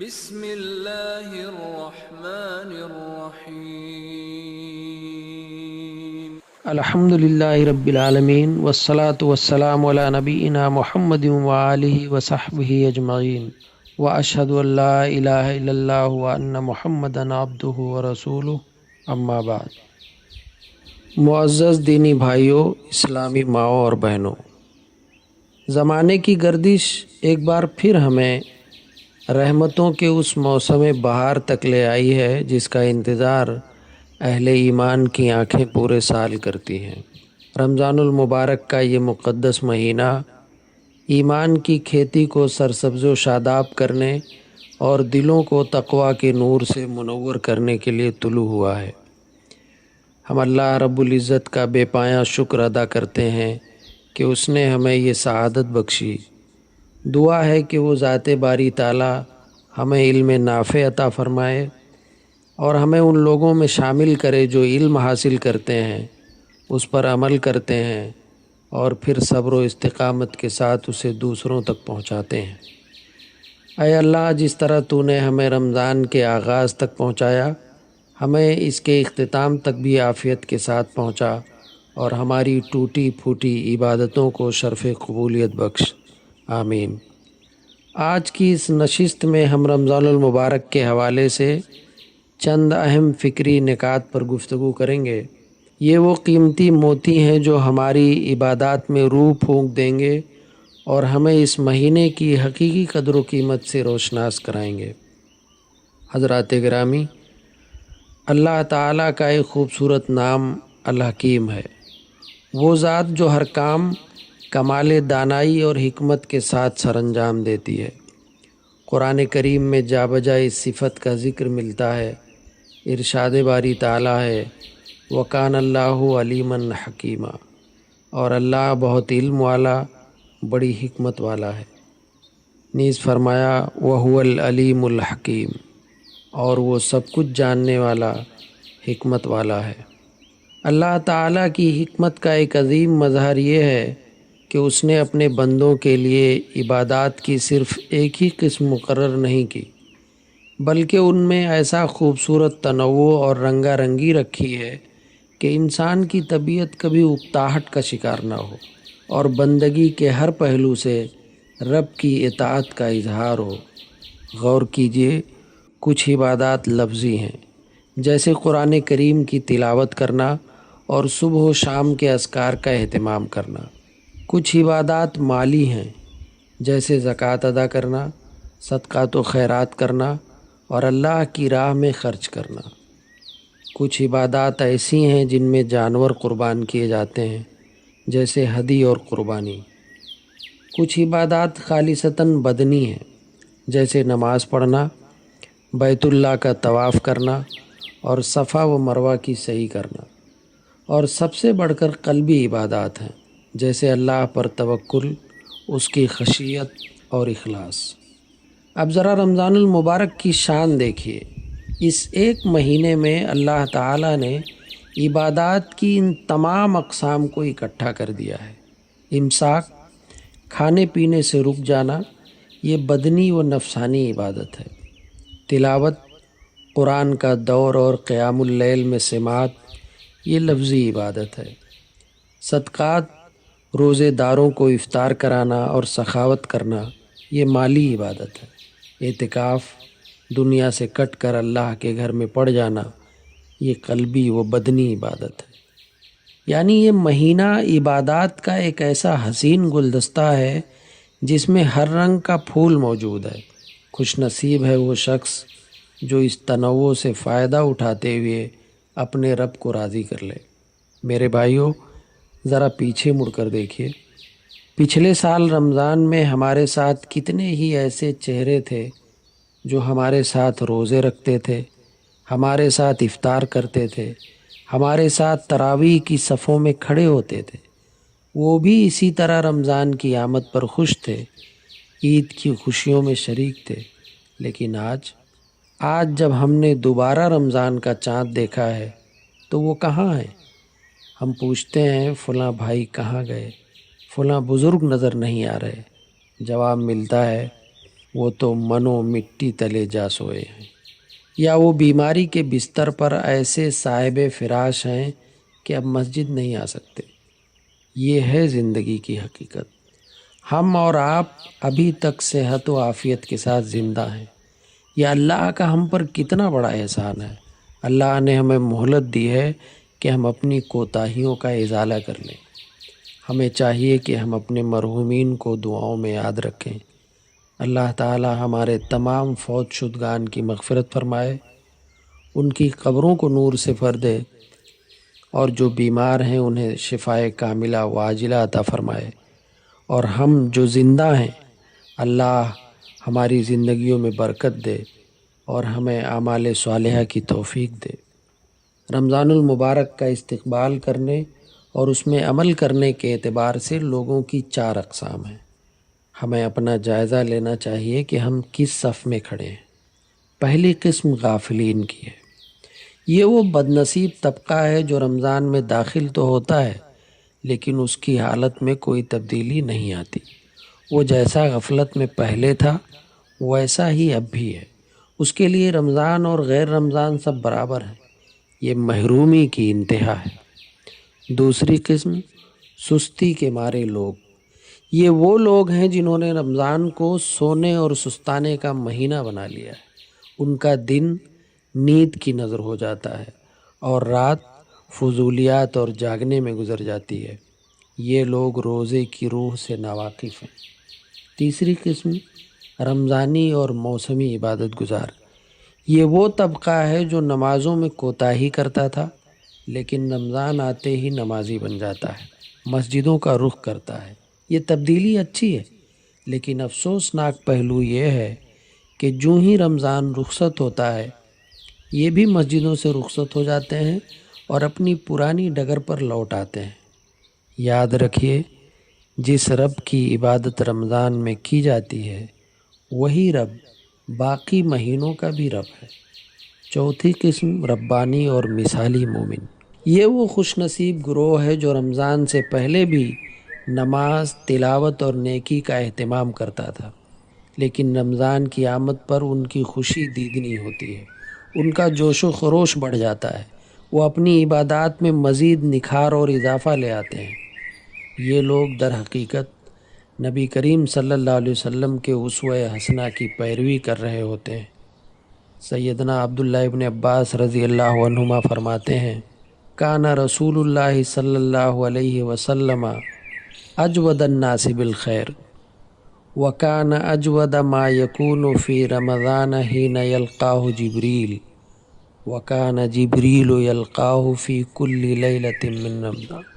بسم اللہ الرحمن الرحیم۔ الحمد للہ رب العالمین والصلاة والسلام علی نبینا محمد وآلہ وصحبہ اجمعین واشہد ان لا الہ الا اللہ وان محمدا عبدہ ورسولہ اما بعد۔ معزز دینی بھائیوں، اسلامی ماؤں اور بہنوں، زمانے کی گردش ایک بار پھر ہمیں رحمتوں کے اس موسم بہار تک لے آئی ہے جس کا انتظار اہل ایمان کی آنکھیں پورے سال کرتی ہیں۔ رمضان المبارک کا یہ مقدس مہینہ ایمان کی کھیتی کو سرسبز و شاداب کرنے اور دلوں کو تقویٰ کے نور سے منور کرنے کے لیے طلوع ہوا ہے۔ ہم اللہ رب العزت کا بے پایاں شکر ادا کرتے ہیں کہ اس نے ہمیں یہ سعادت بخشی۔ دعا ہے کہ وہ ذات باری تعالیٰ ہمیں علم نافع عطا فرمائے اور ہمیں ان لوگوں میں شامل کرے جو علم حاصل کرتے ہیں، اس پر عمل کرتے ہیں اور پھر صبر و استقامت کے ساتھ اسے دوسروں تک پہنچاتے ہیں۔ اے اللہ، جس طرح تو نے ہمیں رمضان کے آغاز تک پہنچایا، ہمیں اس کے اختتام تک بھی عافیت کے ساتھ پہنچا اور ہماری ٹوٹی پھوٹی عبادتوں کو شرف قبولیت بخش، آمین۔ آج کی اس نشست میں ہم رمضان المبارک کے حوالے سے چند اہم فکری نکات پر گفتگو کریں گے۔ یہ وہ قیمتی موتی ہیں جو ہماری عبادات میں روح پھونک دیں گے اور ہمیں اس مہینے کی حقیقی قدر و قیمت سے روشناس کرائیں گے۔ حضرات گرامی، اللہ تعالیٰ کا ایک خوبصورت نام الحکیم ہے۔ وہ ذات جو ہر کام کمال دانائی اور حکمت کے ساتھ سر انجام دیتی ہے۔ قرآن کریم میں جا بجا اس صفت کا ذکر ملتا ہے۔ ارشاد باری تعالیٰ ہے وَكَانَ اللَّهُ عَلِيمًا حَكِيمًا، اور اللہ بہت علم والا، بڑی حکمت والا ہے۔ نیز فرمایا وَهُوَ الْعَلِيمُ الْحَكِيمُ، اور وہ سب کچھ جاننے والا، حکمت والا ہے۔ اللہ تعالیٰ کی حکمت کا ایک عظیم مظہر یہ ہے کہ اس نے اپنے بندوں کے لیے عبادات کی صرف ایک ہی قسم مقرر نہیں کی، بلکہ ان میں ایسا خوبصورت تنوع اور رنگا رنگی رکھی ہے کہ انسان کی طبیعت کبھی اکتاہٹ کا شکار نہ ہو اور بندگی کے ہر پہلو سے رب کی اطاعت کا اظہار ہو۔ غور کیجئے، کچھ عبادات لفظی ہیں جیسے قرآن کریم کی تلاوت کرنا اور صبح و شام کے اذکار کا اہتمام کرنا۔ کچھ عبادات مالی ہیں جیسے زکوٰۃ ادا کرنا، صدقات و خیرات کرنا اور اللہ کی راہ میں خرچ کرنا۔ کچھ عبادات ایسی ہیں جن میں جانور قربان کیے جاتے ہیں جیسے ہدی اور قربانی۔ کچھ عبادات خالصتاً بدنی ہیں جیسے نماز پڑھنا، بیت اللہ کا طواف کرنا اور صفا و مروہ کی سعی کرنا۔ اور سب سے بڑھ کر قلبی عبادات ہیں جیسے اللہ پر توکل، اس کی خشیت اور اخلاص۔ اب ذرا رمضان المبارک کی شان دیکھیے۔ اس ایک مہینے میں اللہ تعالیٰ نے عبادات کی ان تمام اقسام کو اکٹھا کر دیا ہے۔ امساک، کھانے پینے سے رک جانا، یہ بدنی و نفسانی عبادت ہے۔ تلاوت، قرآن کا دور اور قیام اللیل میں سماعت، یہ لفظی عبادت ہے۔ صدقات، روزے داروں کو افطار کرانا اور سخاوت کرنا، یہ مالی عبادت ہے۔ اعتکاف، دنیا سے کٹ کر اللہ کے گھر میں پڑ جانا، یہ قلبی و بدنی عبادت ہے۔ یعنی یہ مہینہ عبادات کا ایک ایسا حسین گلدستہ ہے جس میں ہر رنگ کا پھول موجود ہے۔ خوش نصیب ہے وہ شخص جو اس تنوع سے فائدہ اٹھاتے ہوئے اپنے رب کو راضی کر لے۔ میرے بھائیوں، ذرا پیچھے مڑ کر دیکھیے۔ پچھلے سال رمضان میں ہمارے ساتھ کتنے ہی ایسے چہرے تھے جو ہمارے ساتھ روزے رکھتے تھے، ہمارے ساتھ افطار کرتے تھے، ہمارے ساتھ تراویح کی صفوں میں کھڑے ہوتے تھے۔ وہ بھی اسی طرح رمضان کی آمد پر خوش تھے، عید کی خوشیوں میں شریک تھے۔ لیکن آج جب ہم نے دوبارہ رمضان کا چاند دیکھا ہے تو وہ کہاں ہے؟ ہم پوچھتے ہیں فلاں بھائی کہاں گئے، فلاں بزرگ نظر نہیں آ رہے۔ جواب ملتا ہے وہ تو منو مٹی تلے جا سوئے ہیں، یا وہ بیماری کے بستر پر ایسے صاحب فراش ہیں کہ اب مسجد نہیں آ سکتے۔ یہ ہے زندگی کی حقیقت۔ ہم اور آپ ابھی تک صحت و عافیت کے ساتھ زندہ ہیں، یہ اللہ کا ہم پر کتنا بڑا احسان ہے۔ اللہ نے ہمیں مہلت دی ہے کہ ہم اپنی کوتاہیوں کا ازالہ کر لیں۔ ہمیں چاہیے کہ ہم اپنے مرحومین کو دعاؤں میں یاد رکھیں۔ اللہ تعالی ہمارے تمام فوت شدگان کی مغفرت فرمائے، ان کی قبروں کو نور سے بھر دے، اور جو بیمار ہیں انہیں شفائے کاملہ و عاجلہ عطا فرمائے، اور ہم جو زندہ ہیں اللہ ہماری زندگیوں میں برکت دے اور ہمیں اعمال صالحہ کی توفیق دے۔ رمضان المبارک کا استقبال کرنے اور اس میں عمل کرنے کے اعتبار سے لوگوں کی 4 اقسام ہیں۔ ہمیں اپنا جائزہ لینا چاہیے کہ ہم کس صف میں کھڑے ہیں۔ پہلی قسم غافلین کی ہے۔ یہ وہ بدنصیب طبقہ ہے جو رمضان میں داخل تو ہوتا ہے لیکن اس کی حالت میں کوئی تبدیلی نہیں آتی۔ وہ جیسا غفلت میں پہلے تھا ویسا ہی اب بھی ہے۔ اس کے لیے رمضان اور غیر رمضان سب برابر ہیں۔ یہ محرومی کی انتہا ہے۔ دوسری قسم سستی کے مارے لوگ۔ یہ وہ لوگ ہیں جنہوں نے رمضان کو سونے اور سستانے کا مہینہ بنا لیا ہے۔ ان کا دن نیند کی نظر ہو جاتا ہے اور رات فضولیات اور جاگنے میں گزر جاتی ہے۔ یہ لوگ روزے کی روح سے ناواقف ہیں۔ تیسری قسم رمضانی اور موسمی عبادت گزار۔ یہ وہ طبقہ ہے جو نمازوں میں کوتاہی کرتا تھا لیکن رمضان آتے ہی نمازی بن جاتا ہے، مسجدوں کا رخ کرتا ہے۔ یہ تبدیلی اچھی ہے لیکن افسوسناک پہلو یہ ہے کہ جو ہی رمضان رخصت ہوتا ہے یہ بھی مسجدوں سے رخصت ہو جاتے ہیں اور اپنی پرانی ڈگر پر لوٹ آتے ہیں۔ یاد رکھیے، جس رب کی عبادت رمضان میں کی جاتی ہے وہی رب باقی مہینوں کا بھی رب ہے۔ چوتھی قسم ربانی اور مثالی مومن۔ یہ وہ خوش نصیب گروہ ہے جو رمضان سے پہلے بھی نماز، تلاوت اور نیکی کا اہتمام کرتا تھا، لیکن رمضان کی آمد پر ان کی خوشی دیدنی ہوتی ہے، ان کا جوش و خروش بڑھ جاتا ہے، وہ اپنی عبادات میں مزید نکھار اور اضافہ لے آتے ہیں۔ یہ لوگ در حقیقت نبی کریم صلی اللہ علیہ وسلم کے اسوہ حسنہ کی پیروی کر رہے ہوتے ہیں۔ سیدنا عبداللہ ابن عباس رضی اللہ عنہما فرماتے ہیں، کان رسول اللہ صلی اللہ علیہ وسلم اجود الناس بالخیر وکان اجود ما یکون فی رمضان حین یلقاہ جبریل وکان جبریل یلقاہ فی کل لیلۃ من رمضان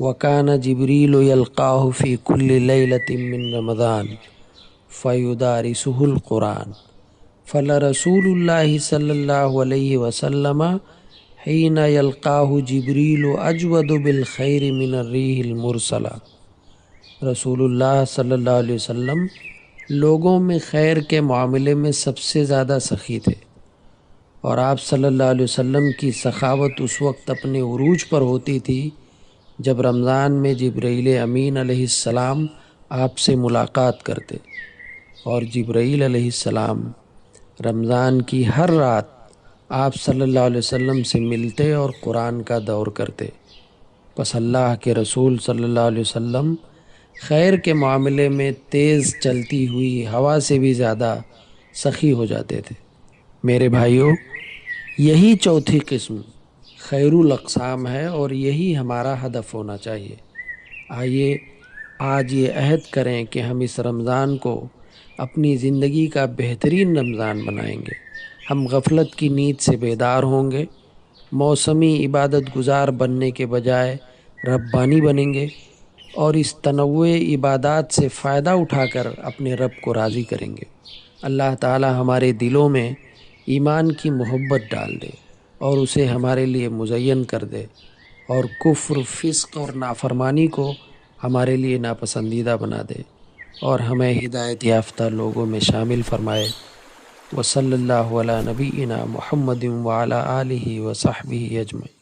وکان جبریل یلقاہ فی کل لیلۃ من رمضان فیدارسہ القرآن فلرسول اللہ صلی اللہ علیہ وسلم حین یلقاہ جبریل اجود بالخیر من الریح المرسلہ۔ رسول اللہ صلی اللہ علیہ وسلم لوگوں میں خیر کے معاملے میں سب سے زیادہ سخی تھے، اور آپ صلی اللہ علیہ وسلم کی سخاوت اس وقت اپنے عروج پر ہوتی تھی جب رمضان میں جبرائیل امین علیہ السلام آپ سے ملاقات کرتے، اور جبرائیل علیہ السلام رمضان کی ہر رات آپ صلی اللہ علیہ وسلم سے ملتے اور قرآن کا دور کرتے۔ پس اللہ کے رسول صلی اللہ علیہ وسلم خیر کے معاملے میں تیز چلتی ہوئی ہوا سے بھی زیادہ سخی ہو جاتے تھے۔ میرے بھائیوں، یہی چوتھی قسم خیر الاقسام ہے اور یہی ہمارا ہدف ہونا چاہیے۔ آئیے آج یہ عہد کریں کہ ہم اس رمضان کو اپنی زندگی کا بہترین رمضان بنائیں گے۔ ہم غفلت کی نیند سے بیدار ہوں گے، موسمی عبادت گزار بننے کے بجائے ربانی بنیں گے، اور اس تنوع عبادات سے فائدہ اٹھا کر اپنے رب کو راضی کریں گے۔ اللہ تعالی ہمارے دلوں میں ایمان کی محبت ڈال دے اور اسے ہمارے لیے مزین کر دے، اور کفر، فسق اور نافرمانی کو ہمارے لیے ناپسندیدہ بنا دے، اور ہمیں ہدایت یافتہ لوگوں میں شامل فرمائے۔ وصلی اللہ علی نبینا محمد وعلی آلہ وصحبہ اجمعین۔